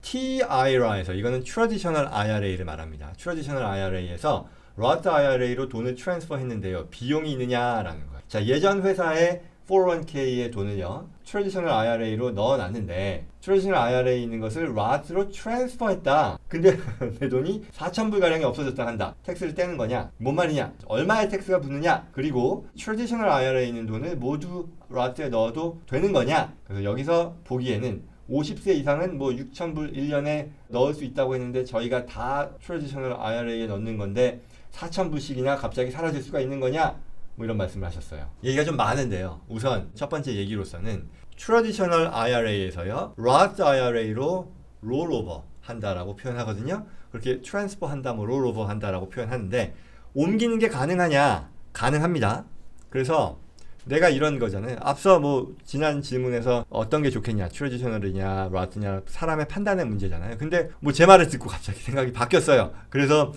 TIRA에서 이거는 Traditional IRA를 말합니다. Traditional IRA에서 Roth IRA로 돈을 트랜스퍼 했는데요. 비용이 있느냐라는 거예요. 자, 예전 회사의 401k의 돈을요. Traditional IRA로 넣어놨는데 Traditional IRA에 있는 것을 Roth로 트랜스퍼했다. 근데 내 돈이 4,000불 가량이 없어졌다 한다. 텍스를 떼는 거냐? 뭔 말이냐? 얼마의 텍스가 붙느냐? 그리고 Traditional IRA에 있는 돈을 모두 Roth에 넣어도 되는 거냐? 그래서 여기서 보기에는 50세 이상은 뭐 6,000불 1년에 넣을 수 있다고 했는데 저희가 다 Traditional IRA에 넣는 건데 4,000불씩이나 갑자기 사라질 수가 있는 거냐? 뭐 이런 말씀을 하셨어요. 얘기가 좀 많은데요. 우선 첫 번째 얘기로서는 Traditional IRA에서요. Roth IRA로 rollover 한다라고 표현하거든요. 그렇게 트랜스퍼 한다, 뭐 rollover 한다라고 표현하는데 옮기는 게 가능하냐? 가능합니다. 그래서 내가 이런 거잖아요. 앞서 뭐 지난 질문에서 어떤 게 좋겠냐, 트레디셔널이냐, 로스냐, 사람의 판단의 문제잖아요. 근데 뭐 제 말을 듣고 갑자기 생각이 바뀌었어요. 그래서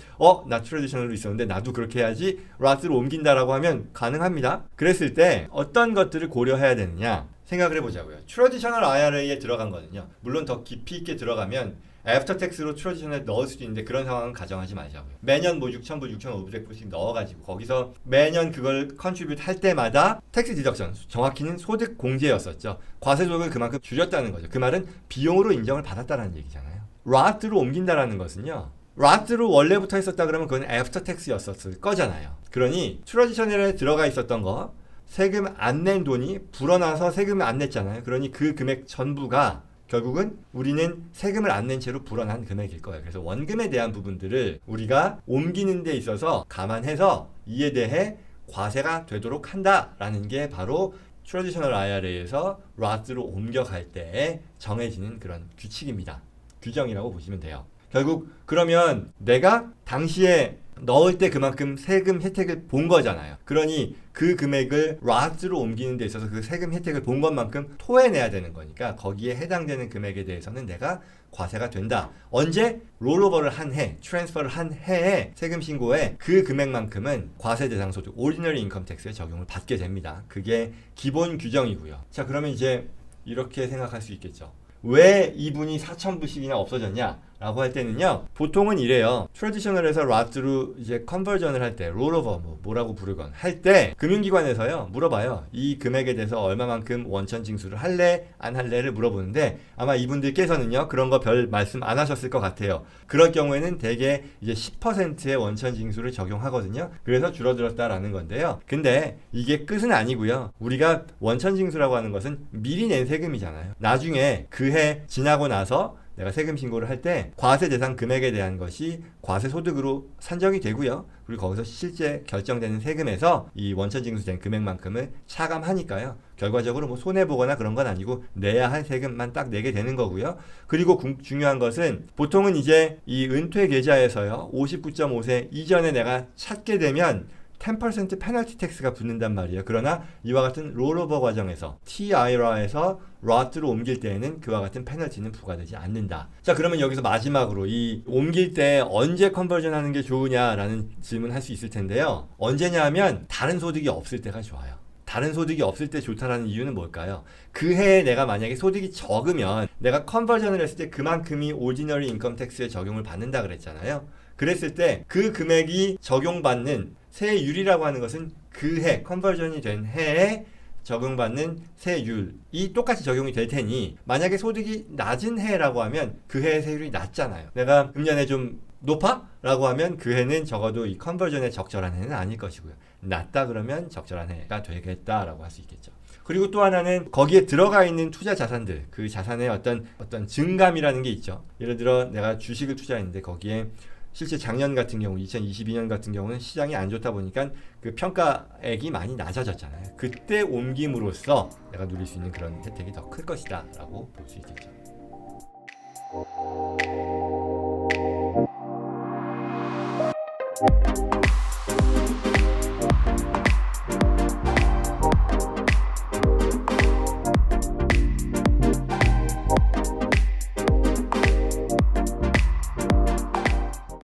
나 트레디셔널로 있었는데 나도 그렇게 해야지 로스로 옮긴다라고 하면 가능합니다. 그랬을 때 어떤 것들을 고려해야 되느냐 생각을 해보자고요. 트레디셔널 IRA에 들어간 거는요. 물론 더 깊이 있게 들어가면 애프터 텍스로 트레디셔널에 넣을 수도 있는데 그런 상황은 가정하지 말자고요. 매년 뭐 6,000불, 6,500불씩 넣어가지고 거기서 매년 그걸 컨트리뷰트 할 때마다 텍스 디덕션, 정확히는 소득 공제였었죠. 과세소득을 그만큼 줄였다는 거죠. 그 말은 비용으로 인정을 받았다는 얘기잖아요. 로스로 옮긴다라는 것은요. 로스로 원래부터 했었다 그러면 그건 애프터 텍스였었을 거잖아요. 그러니 트레디셔널에 들어가 있었던 거 세금 안 낸 돈이 불어나서 세금을 안 냈잖아요. 그러니 그 금액 전부가 결국은 우리는 세금을 안 낸 채로 불어난 금액일 거예요. 그래서 원금에 대한 부분들을 우리가 옮기는 데 있어서 감안해서 이에 대해 과세가 되도록 한다라는 게 바로 트래디셔널 IRA에서 로스로 옮겨갈 때 정해지는 그런 규칙입니다. 규정이라고 보시면 돼요. 결국 그러면 내가 당시에 넣을 때 그만큼 세금 혜택을 본 거잖아요. 그러니 그 금액을 로스로 옮기는 데 있어서 그 세금 혜택을 본 것만큼 토해내야 되는 거니까 거기에 해당되는 금액에 대해서는 내가 과세가 된다. 언제? 롤오버를 한 해, 트랜스퍼를 한 해에 세금 신고에 그 금액만큼은 과세 대상 소득, 오리지널 인컴 텍스에 적용을 받게 됩니다. 그게 기본 규정이고요. 자, 그러면 이제 이렇게 생각할 수 있겠죠. 왜 이분이 4,000불씩이나 없어졌냐? 라고 할 때는요. 보통은 이래요. 트래디셔널에서 로스로 이제 컨버전을 할 때, 롤오버 뭐라고 부르건 할 때 금융기관에서요. 물어봐요. 이 금액에 대해서 얼마만큼 원천 징수를 할래? 안 할래를 물어보는데 아마 이분들께서는요. 그런 거 별 말씀 안 하셨을 것 같아요. 그럴 경우에는 대개 이제 10%의 원천 징수를 적용하거든요. 그래서 줄어들었다라는 건데요. 근데 이게 끝은 아니고요. 우리가 원천 징수라고 하는 것은 미리 낸 세금이잖아요. 나중에 그 해 지나고 나서 내가 세금 신고를 할 때 과세 대상 금액에 대한 것이 과세 소득으로 산정이 되고요. 그리고 거기서 실제 결정되는 세금에서 이 원천 징수된 금액만큼을 차감하니까요. 결과적으로 뭐 손해 보거나 그런 건 아니고 내야 할 세금만 딱 내게 되는 거고요. 그리고 중요한 것은 보통은 이제 이 은퇴 계좌에서요. 59.5세 이전에 내가 찾게 되면 10% 페널티 텍스가 붙는단 말이에요. 그러나 이와 같은 롤오버 과정에서 TIRA에서 로스로 옮길 때에는 그와 같은 페널티는 부과되지 않는다. 자, 그러면 여기서 마지막으로 이 옮길 때 언제 컨버전 하는 게 좋으냐라는 질문 할 수 있을 텐데요. 언제냐 하면 다른 소득이 없을 때가 좋아요. 다른 소득이 없을 때 좋다라는 이유는 뭘까요? 그 해에 내가 만약에 소득이 적으면 내가 컨버전을 했을 때 그만큼이 오리지널 인컴 텍스에 적용을 받는다 그랬잖아요. 그랬을 때 그 금액이 적용받는 세율이라고 하는 것은 그 해, 컨버전이 된 해에 적용받는 세율이 똑같이 적용이 될 테니 만약에 소득이 낮은 해라고 하면 그 해의 세율이 낮잖아요. 내가 금년에 좀 높아? 라고 하면 그 해는 적어도 이 컨버전에 적절한 해는 아닐 것이고요. 낮다 그러면 적절한 해가 되겠다라고 할 수 있겠죠. 그리고 또 하나는 거기에 들어가 있는 투자 자산들, 그 자산의 어떤 증감이라는 게 있죠. 예를 들어 내가 주식을 투자했는데 거기에 실제 작년 같은 경우 2022년 같은 경우는 시장이 안 좋다 보니까 그 평가액이 많이 낮아졌잖아요. 그때 옮김으로써 내가 누릴 수 있는 그런 혜택이 더 클 것이다 라고 볼 수 있겠죠.